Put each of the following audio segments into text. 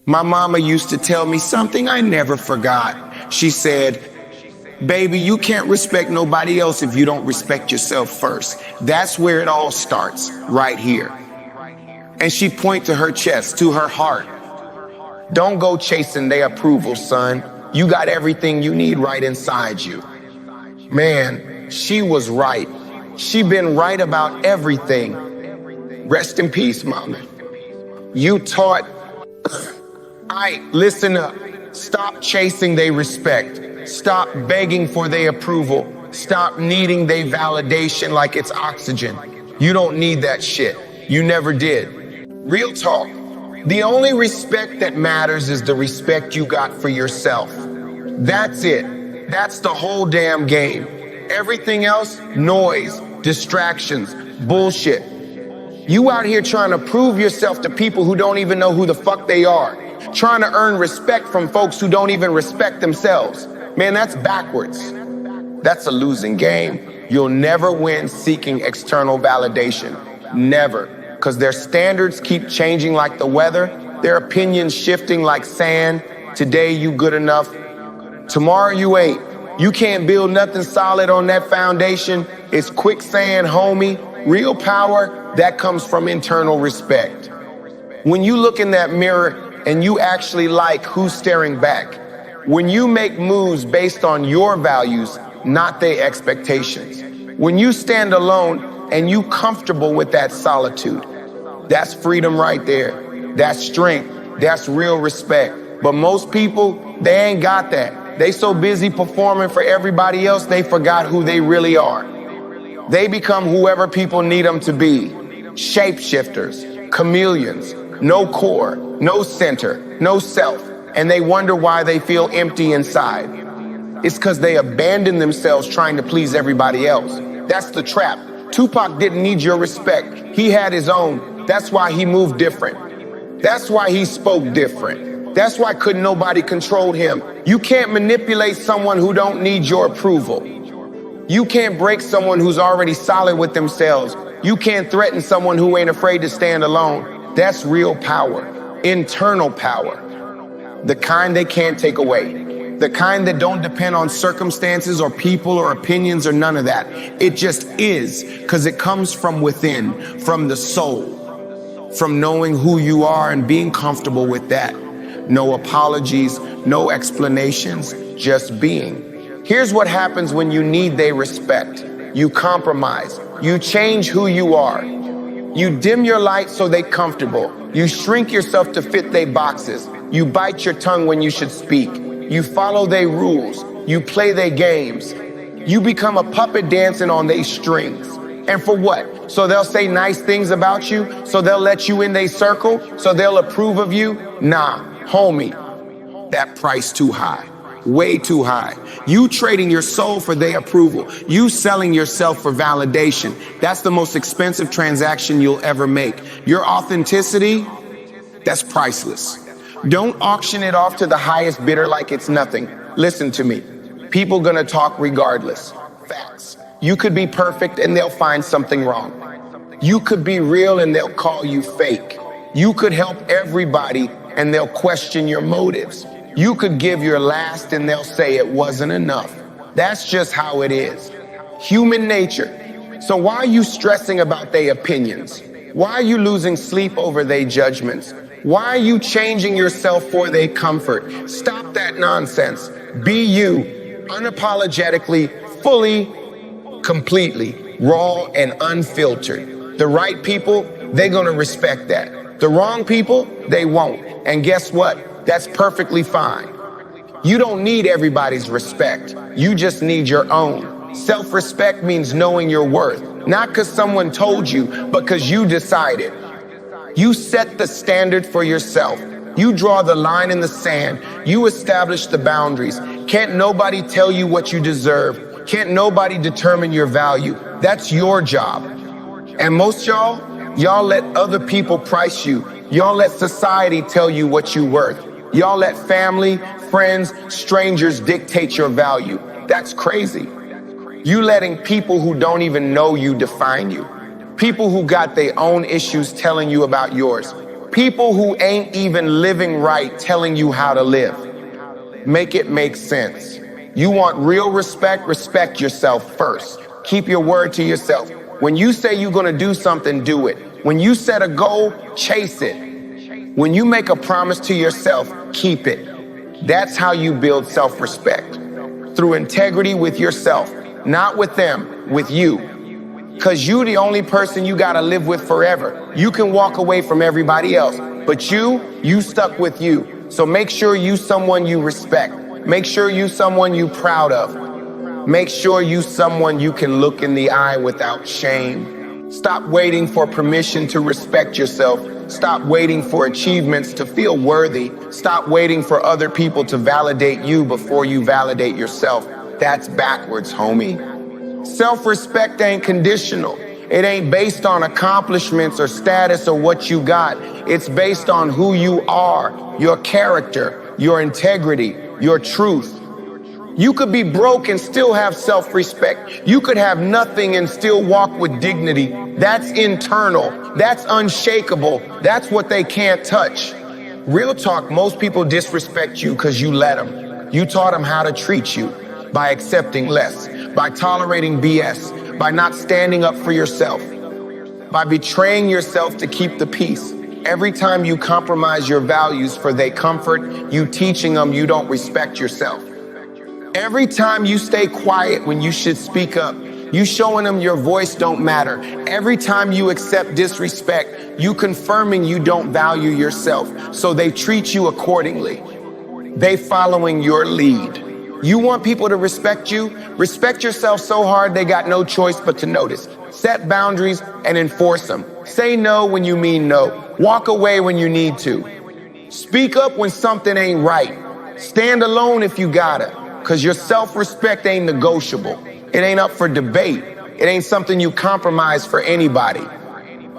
My mama used to tell me something I never forgot. She said, baby, you can't respect nobody else if you don't respect yourself first. That's where it all starts, right here. And she point to her chest, to her heart. Don't go chasing their approval, son. You got everything you need right inside you. Man, she was right. She been right about everything. Rest in peace, mama. You taught. Listen up. Stop chasing their respect. Stop begging for their approval. Stop needing their validation like it's oxygen. You don't need that shit. You never did. Real talk. The only respect that matters is the respect you got for yourself. That's it. That's the whole damn game. Everything else, noise, distractions, bullshit. You out here trying to prove yourself to people who don't even know who the fuck they are. Trying to earn respect from folks who don't even respect themselves. Man, that's backwards. That's a losing game. You'll never win seeking external validation. Never. Because their standards keep changing like the weather. Their opinions shifting like sand. Today you good enough. Tomorrow you ain't. You can't build nothing solid on that foundation. It's quicksand, homie. Real power, that comes from internal respect. When you look in that mirror and you actually like who's staring back, when you make moves based on your values, not their expectations, when you stand alone and you comfortable with that solitude, that's freedom right there. That's strength. That's real respect. But most people, they ain't got that. They so busy performing for everybody else, they forgot who they really are. They become whoever people need them to be. Shapeshifters, chameleons, no core, no center, no self. And they wonder why they feel empty inside. It's because they abandon themselves trying to please everybody else. That's the trap. Tupac didn't need your respect. He had his own. That's why he moved different. That's why he spoke different. That's why couldn't nobody control him. You can't manipulate someone who don't need your approval. You can't break someone who's already solid with themselves. You can't threaten someone who ain't afraid to stand alone. That's real power. Internal power. The kind they can't take away. The kind that don't depend on circumstances or people or opinions or none of that. It just is, because it comes from within, from the soul, from knowing who you are and being comfortable with that. No apologies, no explanations, just being. Here's what happens when you need their respect. You compromise. You change who you are. You dim your light so they're comfortable. You shrink yourself to fit their boxes. You bite your tongue when you should speak. You follow their rules. You play their games. You become a puppet dancing on their strings. And for what? So they'll say nice things about you? So they'll let you in their circle? So they'll approve of you? Nah, homie, that price too high. Way too high. You trading your soul for their approval. You selling yourself for validation. That's the most expensive transaction you'll ever make. Your authenticity, that's priceless. Don't auction it off to the highest bidder like it's nothing. Listen to me. People gonna talk regardless. Facts. You could be perfect and they'll find something wrong. You could be real and they'll call you fake. You could help everybody and they'll question your motives. You could give your last and they'll say it wasn't enough. That's just how it is. Human nature. So why are you stressing about their opinions? Why are you losing sleep over their judgments? Why are you changing yourself for their comfort? Stop that nonsense. Be you, unapologetically, fully, completely, raw and unfiltered. The right people, they're gonna respect that. The wrong people, they won't. And guess what? That's perfectly fine. You don't need everybody's respect. You just need your own. Self-respect means knowing your worth, not because someone told you, but because you decided. You set the standard for yourself. You draw the line in the sand. You establish the boundaries. Can't nobody tell you what you deserve. Can't nobody determine your value. That's your job. And most y'all let other people price you. Y'all let society tell you what you're worth. Y'all let family, friends, strangers dictate your value. That's crazy. You letting people who don't even know you define you. People who got their own issues telling you about yours. People who ain't even living right telling you how to live. Make it make sense. You want real respect? Respect yourself first. Keep your word to yourself. When you say you're gonna do something, do it. When you set a goal, chase it. When you make a promise to yourself, keep it. That's how you build self-respect. Through integrity with yourself, not with them, with you. Because you the only person you gotta live with forever. You can walk away from everybody else, but you stuck with you. So make sure you someone you respect. Make sure you someone you proud of. Make sure you someone you can look in the eye without shame. Stop waiting for permission to respect yourself. Stop waiting for achievements to feel worthy. Stop waiting for other people to validate you before you validate yourself. That's backwards, homie. Self-respect ain't conditional. It ain't based on accomplishments or status or what you got. It's based on who you are, your character, your integrity, your truth. You could be broke and still have self-respect. You could have nothing and still walk with dignity. That's internal. That's unshakable. That's what they can't touch. Real talk, most people disrespect you because you let them. You taught them how to treat you by accepting less, by tolerating BS, by not standing up for yourself, by betraying yourself to keep the peace. Every time you compromise your values for their comfort, you teaching them you don't respect yourself. Every time you stay quiet when you should speak up, you showing them your voice don't matter. Every time you accept disrespect, you confirming you don't value yourself, so they treat you accordingly. They following your lead. You want people to respect you? Respect yourself so hard they got no choice but to notice. Set boundaries and enforce them. Say no when you mean no. Walk away when you need to. Speak up when something ain't right. Stand alone if you gotta, because your self-respect ain't negotiable. It ain't up for debate. It ain't something you compromise for anybody.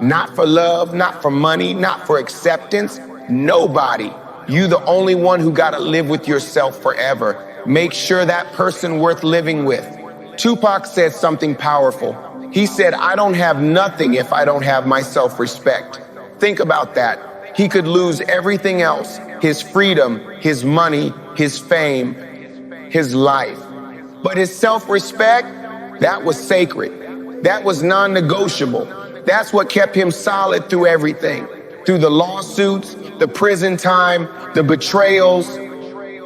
Not for love, not for money, not for acceptance. Nobody. You the only one who gotta live with yourself forever. Make sure that person worth living with. Tupac said something powerful. He said, I don't have nothing if I don't have my self-respect. Think about that. He could lose everything else, his freedom, his money, his fame, his life. But his self-respect, that was sacred. That was non-negotiable. That's what kept him solid through everything. Through the lawsuits, the prison time, the betrayals,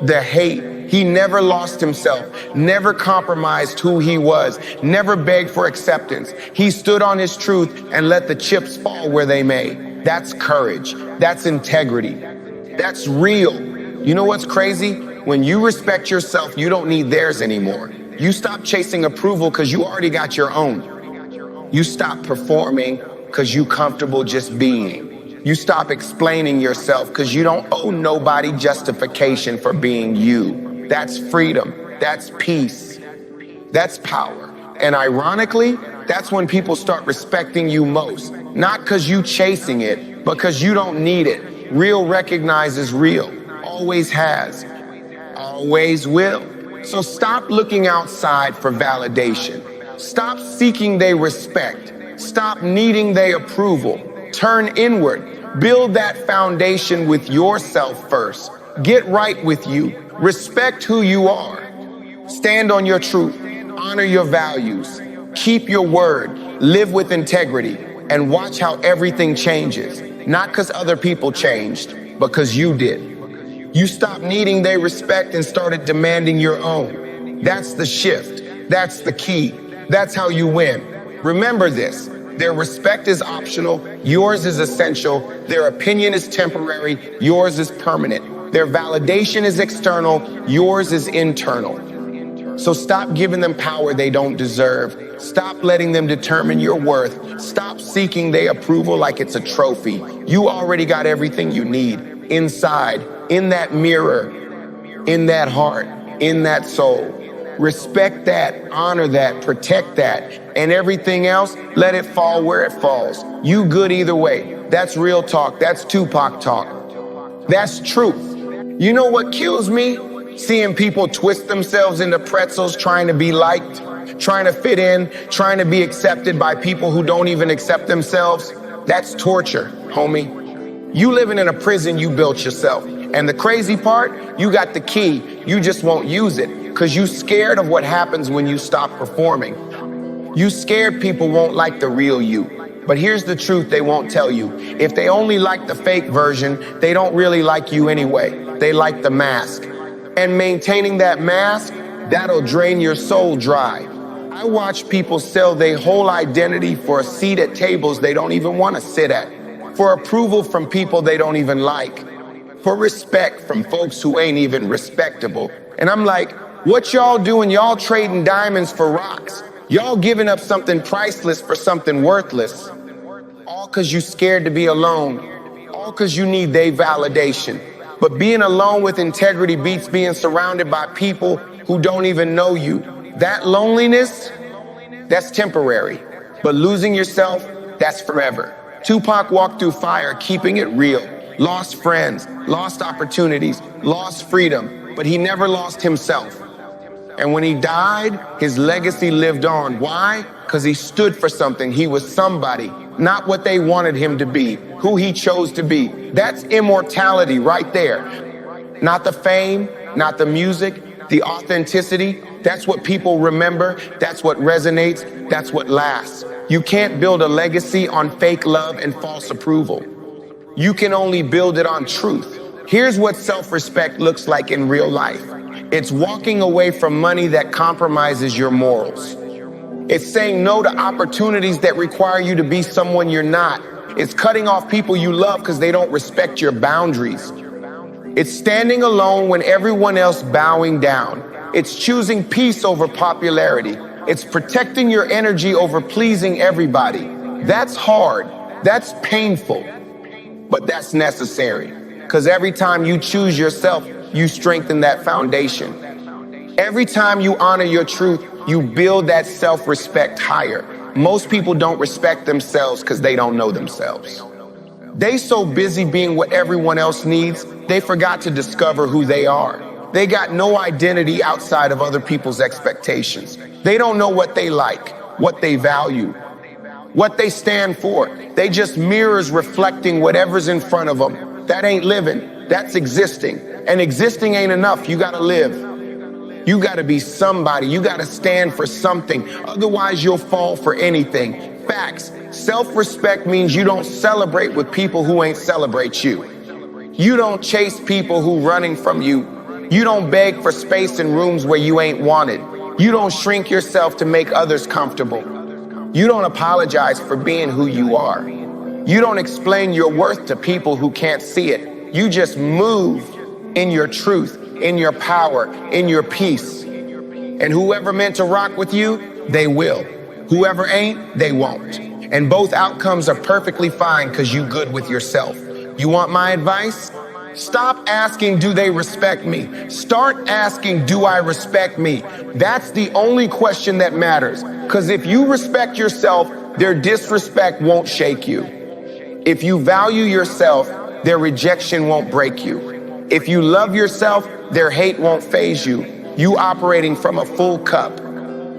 the hate. He never lost himself, never compromised who he was, never begged for acceptance. He stood on his truth and let the chips fall where they may. That's courage. That's integrity. That's real. You know what's crazy? When you respect yourself, you don't need theirs anymore. You stop chasing approval because you already got your own. You stop performing because you comfortable just being. You stop explaining yourself because you don't owe nobody justification for being you. That's freedom. That's peace. That's power. And ironically, that's when people start respecting you most. Not because you chasing it, but because you don't need it. Real recognizes real. Always has. Always will. So stop looking outside for validation. Stop seeking their respect. Stop needing their approval. Turn inward. Build that foundation with yourself first. Get right with you. Respect who you are. Stand on your truth. Honor your values. Keep your word. Live with integrity. And watch how everything changes. Not because other people changed, but because you did. You stopped needing their respect and started demanding your own. That's the shift. That's the key. That's how you win. Remember this. Their respect is optional. Yours is essential. Their opinion is temporary. Yours is permanent. Their validation is external. Yours is internal. So stop giving them power they don't deserve. Stop letting them determine your worth. Stop seeking their approval like it's a trophy. You already got everything you need inside, in that mirror, in that heart, in that soul. Respect that, honor that, protect that, and everything else, let it fall where it falls. You good either way. That's real talk. That's Tupac talk. That's truth. You know what kills me? Seeing people twist themselves into pretzels trying to be liked, trying to fit in, trying to be accepted by people who don't even accept themselves. That's torture, homie. You living in a prison you built yourself. And the crazy part, you got the key, you just won't use it because you scared of what happens when you stop performing. You scared people won't like the real you. But here's the truth they won't tell you. If they only like the fake version, they don't really like you anyway. They like the mask. And maintaining that mask, that'll drain your soul dry. I watch people sell their whole identity for a seat at tables they don't even want to sit at, for approval from people they don't even like, for respect from folks who ain't even respectable. And I'm like, what y'all doing? Y'all trading diamonds for rocks. Y'all giving up something priceless for something worthless. All because you scared to be alone. All because you need their validation. But being alone with integrity beats being surrounded by people who don't even know you. That loneliness, that's temporary. But losing yourself, that's forever. Tupac walked through fire, keeping it real. Lost friends, lost opportunities, lost freedom, but he never lost himself. And when he died, his legacy lived on. Why? Because he stood for something. He was somebody, not what they wanted him to be, who he chose to be. That's immortality right there. Not the fame, not the music, the authenticity. That's what people remember. That's what resonates. That's what lasts. You can't build a legacy on fake love and false approval. You can only build it on truth. Here's what self-respect looks like in real life. It's walking away from money that compromises your morals. It's saying no to opportunities that require you to be someone you're not. It's cutting off people you love because they don't respect your boundaries. It's standing alone when everyone else bowing down. It's choosing peace over popularity. It's protecting your energy over pleasing everybody. That's hard. That's painful. But that's necessary. Because every time you choose yourself, you strengthen that foundation. Every time you honor your truth, you build that self-respect higher. Most people don't respect themselves because they don't know themselves. They so busy being what everyone else needs, they forgot to discover who they are. They got no identity outside of other people's expectations. They don't know what they like, what they value, what they stand for. They just mirrors reflecting whatever's in front of them. That ain't living, that's existing. And existing ain't enough, you gotta live. You gotta be somebody, you gotta stand for something. Otherwise you'll fall for anything. Facts. Self-respect means you don't celebrate with people who ain't celebrate you. You don't chase people who running from you. You don't beg for space in rooms where you ain't wanted. You don't shrink yourself to make others comfortable. You don't apologize for being who you are. You don't explain your worth to people who can't see it. You just move in your truth, in your power, in your peace. And whoever meant to rock with you, they will. Whoever ain't, they won't. And both outcomes are perfectly fine because you good with yourself. You want my advice? Stop asking, do they respect me? Start asking, do I respect me? That's the only question that matters. Because if you respect yourself, their disrespect won't shake you. If you value yourself, their rejection won't break you. If you love yourself, their hate won't faze you. You operating from a full cup.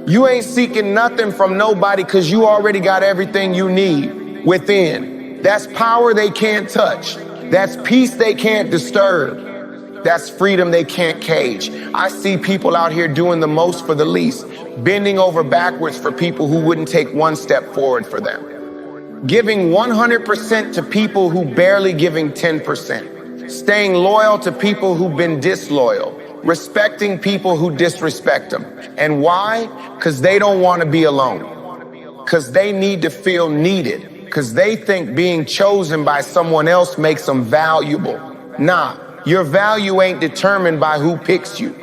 You ain't seeking nothing from nobody because you already got everything you need within. That's power they can't touch. That's peace they can't disturb. That's freedom they can't cage. I see people out here doing the most for the least, bending over backwards for people who wouldn't take one step forward for them. Giving 100% to people who barely giving 10%. Staying loyal to people who've been disloyal. Respecting people who disrespect them. And why? Because they don't want to be alone. Because they need to feel needed. Because they think being chosen by someone else makes them valuable. Nah, your value ain't determined by who picks you.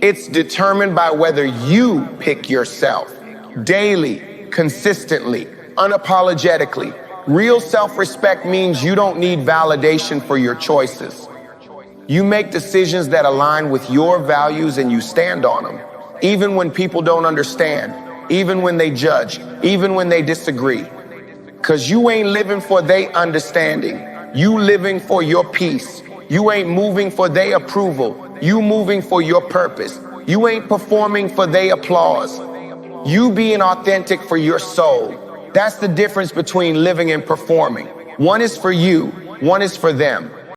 It's determined by whether you pick yourself. Daily, consistently, unapologetically. Real self-respect means you don't need validation for your choices. You make decisions that align with your values and you stand on them. Even when people don't understand, even when they judge, even when they disagree. Because you ain't living for their understanding. You living for your peace. You ain't moving for their approval. You moving for your purpose. You ain't performing for their applause. You being authentic for your soul. That's the difference between living and performing. One is for you, one is for them.